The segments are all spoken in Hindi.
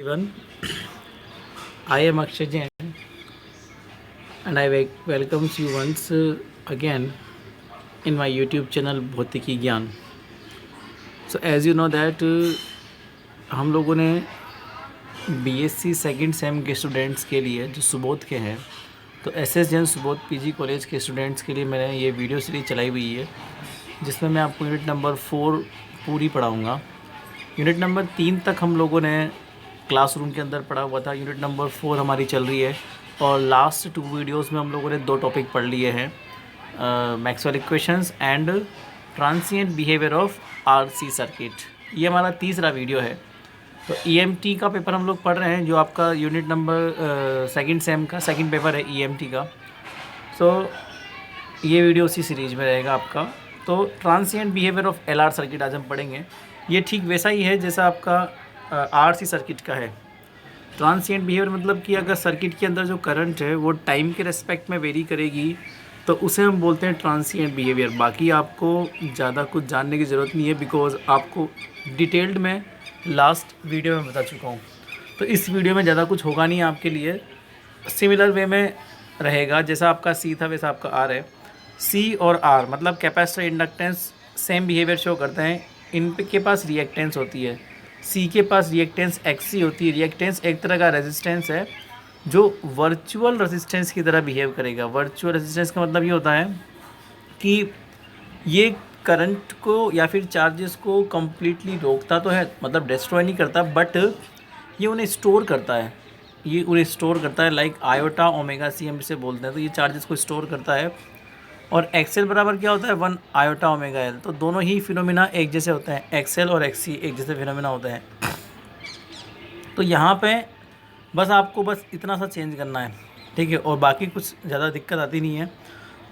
Everyone, I am Akshay Jain and I welcomes you once again in my YouTube channel भौतिकी ज्ञान. So as you know that हम लोगों ने बीएससी सेकंड सेम के स्टूडेंट्स के लिए जो सुबोध के हैं तो SS Jain Subodh PG college के स्टूडेंट्स के लिए मैंने ये वीडियो सीरीज चलाई हुई है जिसमें मैं आपको यूनिट नंबर 4 पूरी पढ़ाऊँगा. यूनिट नंबर 3 तक हम लोगों ने क्लासरूम के अंदर पढ़ा हुआ था. यूनिट नंबर 4 हमारी चल रही है और लास्ट 2 वीडियोस में हम लोगों ने 2 टॉपिक पढ़ लिए हैं, Maxwell equations and transient behaviour of RC circuit. ये हमारा तीसरा वीडियो है. तो ईएमटी का पेपर हम लोग पढ़ रहे हैं जो आपका यूनिट नंबर सेकंड सेम का सेकंड पेपर है ईएमटी का. सो ये वीडियो उसी सीरीज में रहेगा आपका. तो transient behaviour of LR circuit आज हम पढ़ेंगे. ये ठीक वैसा ही है जैसा आपका आरसी सर्किट का है. ट्रांसिएंट बिहेवियर मतलब कि अगर सर्किट के अंदर जो करंट है वो टाइम के रेस्पेक्ट में वेरी करेगी तो उसे हम बोलते हैं ट्रांसिएंट बिहेवियर. बाकी आपको ज़्यादा कुछ जानने की ज़रूरत नहीं है बिकॉज आपको डिटेल्ड में लास्ट वीडियो में बता चुका हूँ. तो इस वीडियो में ज़्यादा कुछ होगा नहीं आपके लिए. सिमिलर वे में रहेगा जैसा आपका सी था वैसा आपका आर है. सी और आर मतलब capacitor inductance same behaviour show करते हैं. इनके पास रिएक्टेंस होती है. सी के पास रिएक्टेंस एक्सी होती है. रिएक्टेंस एक तरह का रेजिस्टेंस है जो वर्चुअल रेजिस्टेंस की तरह बिहेव करेगा. वर्चुअल रेजिस्टेंस का मतलब ये होता है कि ये करंट को या फिर चार्जेस को कम्प्लीटली रोकता तो है, मतलब डिस्ट्रॉय नहीं करता, बट ये उन्हें स्टोर करता है. ये उन्हें स्टोर करता है लाइक आयोटा ओमेगा सी हम इसे बोलते हैं. तो ये चार्जेस को स्टोर करता है. और एक्सेल बराबर क्या होता है 1 आयोटा ओमेगा एल. तो दोनों ही फिनोमिना एक जैसे होते हैं. एक्सेल और एक्सी एक जैसे फिनोमिना होते हैं. तो यहाँ पे बस आपको बस इतना सा चेंज करना है, ठीक है, और बाकी कुछ ज़्यादा दिक्कत आती नहीं है.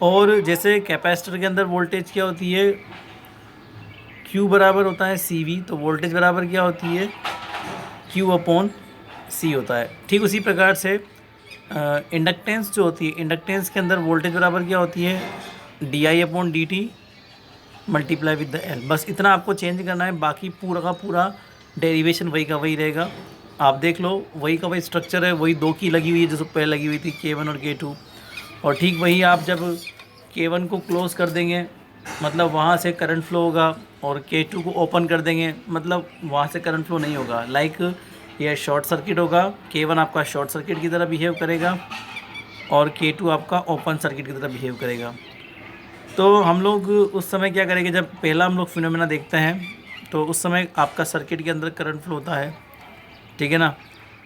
और जैसे कैपेसिटर के अंदर वोल्टेज क्या होती है, Q बराबर होता है CV. तो वोल्टेज बराबर क्या होती है Q/C होता है. ठीक उसी प्रकार से इंडक्टेंस जो होती है, इंडक्टेंस के अंदर वोल्टेज बराबर क्या होती है DI/dt multiply with the L. बस इतना आपको चेंज करना है. बाकी पूरा का पूरा डेरिवेशन वही का वही रहेगा. आप देख लो वही का वही स्ट्रक्चर है. वही 2 की लगी हुई है जो पहले लगी हुई थी K1 और K2. और ठीक वही आप जब K1 को क्लोज़ कर देंगे मतलब वहाँ से करंट फ्लो होगा और K2 को ओपन कर देंगे मतलब वहाँ से करंट फ्लो नहीं होगा. लाइक यह शॉर्ट सर्किट होगा. K1 आपका शॉर्ट सर्किट की तरह बिहेव करेगा और K2 आपका ओपन सर्किट की तरह बिहेव करेगा. तो हम लोग उस समय क्या करेंगे, जब पहला हम लोग फिनोमेना देखते हैं तो उस समय आपका सर्किट के अंदर करंट फ्लो होता है, ठीक है ना.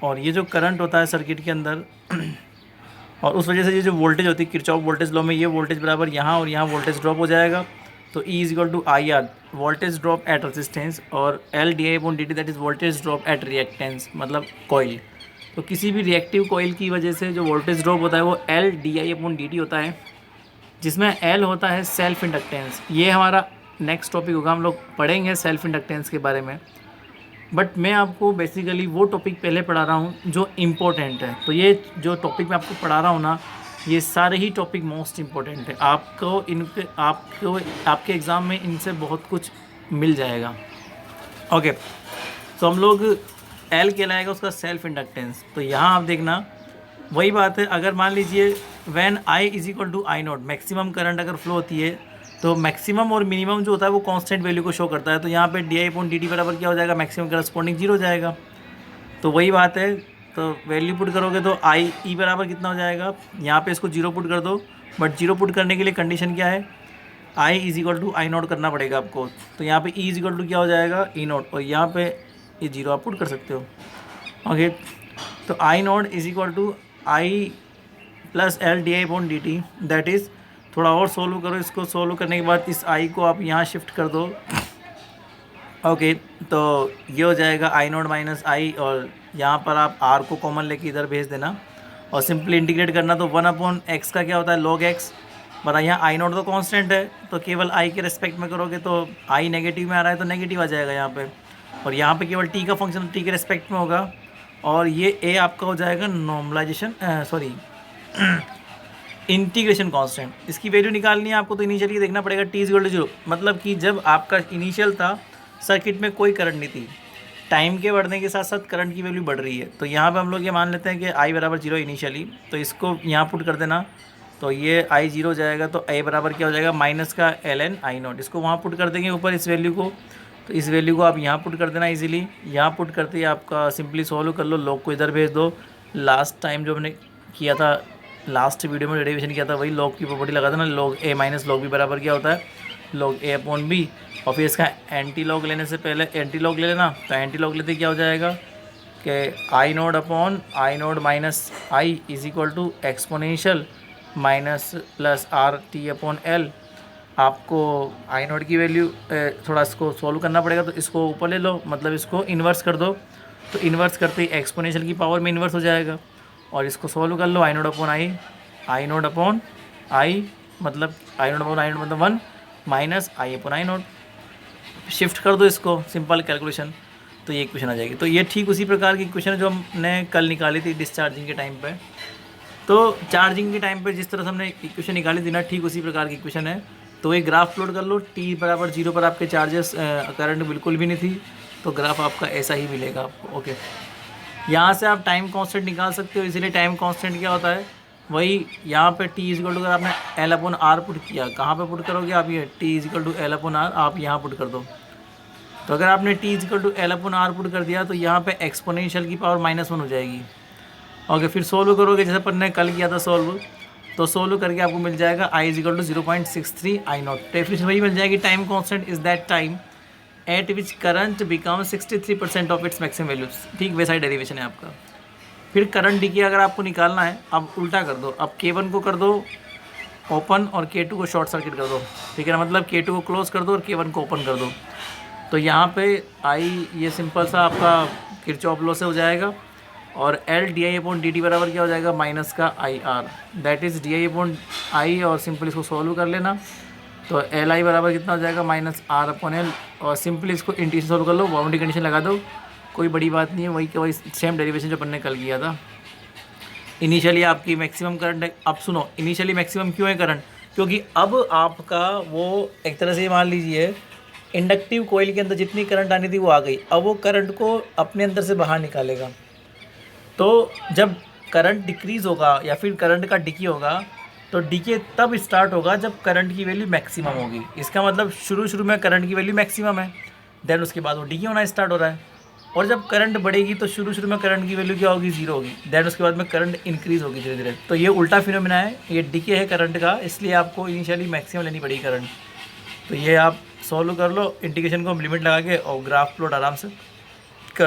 और ये जो करंट होता है सर्किट के अंदर और उस वजह से ये जो वोल्टेज होती है किरचॉफ वोल्टेज लॉ में ये वोल्टेज बराबर यहाँ और यहाँ वोल्टेज ड्रॉप हो जाएगा. तो E = IR voltage drop eight resistance और L DI/dt that is voltage drop eight reactance मतलब कॉइल. तो किसी भी रिएक्टिव कॉइल की वजह से जो वोल्टेज ड्रॉप होता है वो L DI/dt होता है जिसमें L होता है सेल्फ इंडक्टेंस. ये हमारा नेक्स्ट टॉपिक होगा. हम लोग पढ़ेंगे सेल्फ इंडक्टेंस के बारे में. बट मैं आपको बेसिकली वो टॉपिक पहले पढ़ा रहा हूँ जो इम्पोर्टेंट है. तो ये जो टॉपिक मैं आपको पढ़ा रहा हूँ ना, ये सारे ही टॉपिक मोस्ट इम्पोर्टेंट है. आपको आपके एग्ज़ाम में इनसे बहुत कुछ मिल जाएगा. ओके, तो हम लोग L कहलाएगा उसका सेल्फ इंडक्टेंस. तो यहाँ आप देखना वही बात है. अगर मान लीजिए when I = I0 maximum current अगर फ्लो होती है तो मैक्सिमम और मिनिमम जो होता है वो कांस्टेंट वैल्यू को शो करता है. तो यहाँ पे DI/dt बराबर क्या हो जाएगा, मैक्सिमम करस्पॉन्डिंग 0 हो जाएगा. तो वही बात है. तो वैल्यू पुट करोगे तो E बराबर कितना हो जाएगा, यहाँ पे इसको 0 पुट कर दो. बट 0 पुट करने के लिए कंडीशन क्या है, I = I0 करना पड़ेगा आपको. तो यहाँ पे E = क्या हो जाएगा E0 और यहाँ पे ये 0 आप पुट कर सकते हो. ओके, तो I0 = I + L DI/dt that is. थोड़ा और सोल्व करो. इसको सोल्व करने के बाद इस I को आप यहाँ शिफ्ट कर दो. ओके, तो ये हो जाएगा I0 - I और यहाँ पर आप R को कॉमन लेके इधर भेज देना और सिंपली इंटीग्रेट करना. तो 1/x का क्या होता है log x. बता यहाँ I0 तो कांस्टेंट है तो केवल I के रेस्पेक्ट में करोगे तो I नेगेटिव में आ रहा है तो नेगेटिव आ जाएगा यहाँ पे. और यहाँ पे केवल t का फंक्शन t के रेस्पेक्ट में होगा. और ये a आपका हो जाएगा नॉर्मलाइजेशन इंटीग्रेशन कांस्टेंट. इसकी वैल्यू निकालनी है आपको. तो इनिशियली देखना पड़ेगा T = 0 मतलब कि जब आपका इनिशियल था सर्किट में कोई करंट नहीं थी, टाइम के बढ़ने के साथ साथ करंट की वैल्यू बढ़ रही है। तो यहाँ पे हम लोग ये मान लेते हैं कि आई बराबर 0 इनिशियली, तो इसको यहाँ पुट कर देना, तो ये आई 0 जाएगा, तो ए बराबर क्या हो जाएगा माइनस का ln आई नॉट। इसको वहाँ पुट कर देंगे ऊपर इस वैल्यू को, तो इस वैल्यू को आप यहाँ पुट कर देना इजीली। यहाँ पुट करते ही आपका सिंपली सॉल्व कर लो, लॉग को इधर भेज दो। लास्ट टाइम जो हमने किया था, लास्ट वीडियो में डेरिवेशन किया था, वही लॉग की प्रॉपर्टी लगा देना, लॉग ए माइनस लॉग बी बराबर क्या होता है लॉग ए अपॉन बी। और फिर इसका एंटी लॉग लेने से पहले एंटी लॉग ले लेना, तो एंटी लॉग लेते क्या हो जाएगा कि I naught upon I naught minus I is equal to exponential minus plus R T upon L. आपको आई नोड की वैल्यू थोड़ा इसको सॉल्व करना पड़ेगा, तो इसको ऊपर ले लो, मतलब इसको इन्वर्स कर दो, तो इन्वर्स करते ही एक्सपोनेंशियल की पावर में इन्वर्स हो जाएगा। और इसको सॉल्व कर लो, I naught upon I naught upon I मतलब I naught upon I naught मतलब 1 minus I upon I naught. Shift कर दो इसको, सिंपल कैलकुलेशन, तो ये इक्वेशन आ जाएगी। तो ये ठीक उसी प्रकार की इक्वेशन जो हमने कल निकाली थी डिस्चार्जिंग के टाइम पे। तो चार्जिंग के टाइम पे जिस तरह से हमने इक्वेशन निकाली थी ना, ठीक उसी प्रकार की इक्वेशन है। तो ये ग्राफ प्लॉट कर लो, t बराबर 0 पर आपके चार्जेस करंट बिल्कुल भी नहीं थी, तो ग्राफ आपका ऐसा ही मिलेगा आपको। ओके, यहाँ से आप टाइम कांस्टेंट निकाल सकते हो, इसीलिए टाइम कांस्टेंट क्या होता है वही यहाँ पे t इजिकल टू, अगर आपने एल अपॉन आर पुट किया, कहाँ पे पुट करोगे आप, ये t equal to L upon R आप यहाँ पुट कर दो। तो अगर आपने t equal to L upon R put कर दिया, तो यहाँ पे एक्सपोनेंशियल की पावर -1 हो जाएगी। ओके, फिर सोल्व करोगे जैसे अपन ने कल किया था सोल्व, तो सोल्व करके आपको मिल जाएगा i equal to 0.63 I naught. Definition वही मिल जाएगी, time constant is that time at which current become 63% of its maximum values. ठीक वैसा ही डेरिवेशन है आपका। फिर करंट डी अगर आपको निकालना है, अब उल्टा कर दो, अब K1 को कर दो ओपन और K2 को शॉर्ट सर्किट कर दो, ठीक है ना, मतलब K2 को क्लोज कर दो और K1 को ओपन कर दो। तो यहाँ पे आई ये सिंपल सा आपका किरचॉफ लॉ से हो जाएगा, और L D I upon D T बराबर क्या हो जाएगा माइनस का I R, that is D I upon आई, और सिंपल इसको सॉल्व कर लेना। तो एल आई बराबर कितना हो जाएगा माइनस आर अपॉन एल, और सिंपली इसको इंटीग्रेशन सॉल्व कर लो, बाउंड्री कंडीशन लगा दो, कोई बड़ी बात नहीं है, वही के वही सेम डेरिवेशन जो अपन ने कल किया था। इनिशियली आपकी मैक्सिमम करंट है। अब सुनो, इनिशियली मैक्सिमम क्यों है करंट, क्योंकि अब आपका वो एक तरह से मान लीजिए इंडक्टिव कोयल के अंदर जितनी करंट आनी थी वो आ गई, अब वो करंट को अपने अंदर से बाहर निकालेगा। तो जब करंट डिक्रीज़ होगा या फिर करंट का डिके होगा, तो डिके तब स्टार्ट होगा जब करंट की वैल्यू मैक्सिमम होगी। इसका मतलब शुरू में करंट की वैल्यू मैक्सिमम है, देन उसके बाद वो डिके होना स्टार्ट हो रहा है। और जब करंट बढ़ेगी तो शुरू में करंट की वैल्यू क्या होगी 0 होगी, देन उसके बाद में करंट इंक्रीज़ होगी धीरे धीरे। तो ये उल्टा फिनोमेना है, ये डिके है करंट का, इसलिए आपको इनिशियली मैक्सिमम लेनी पड़ेगी करंट। तो ये आप सॉल्व कर लो, इंटीग्रेशन को लिमिट लगा के, और ग्राफ प्लॉट आराम से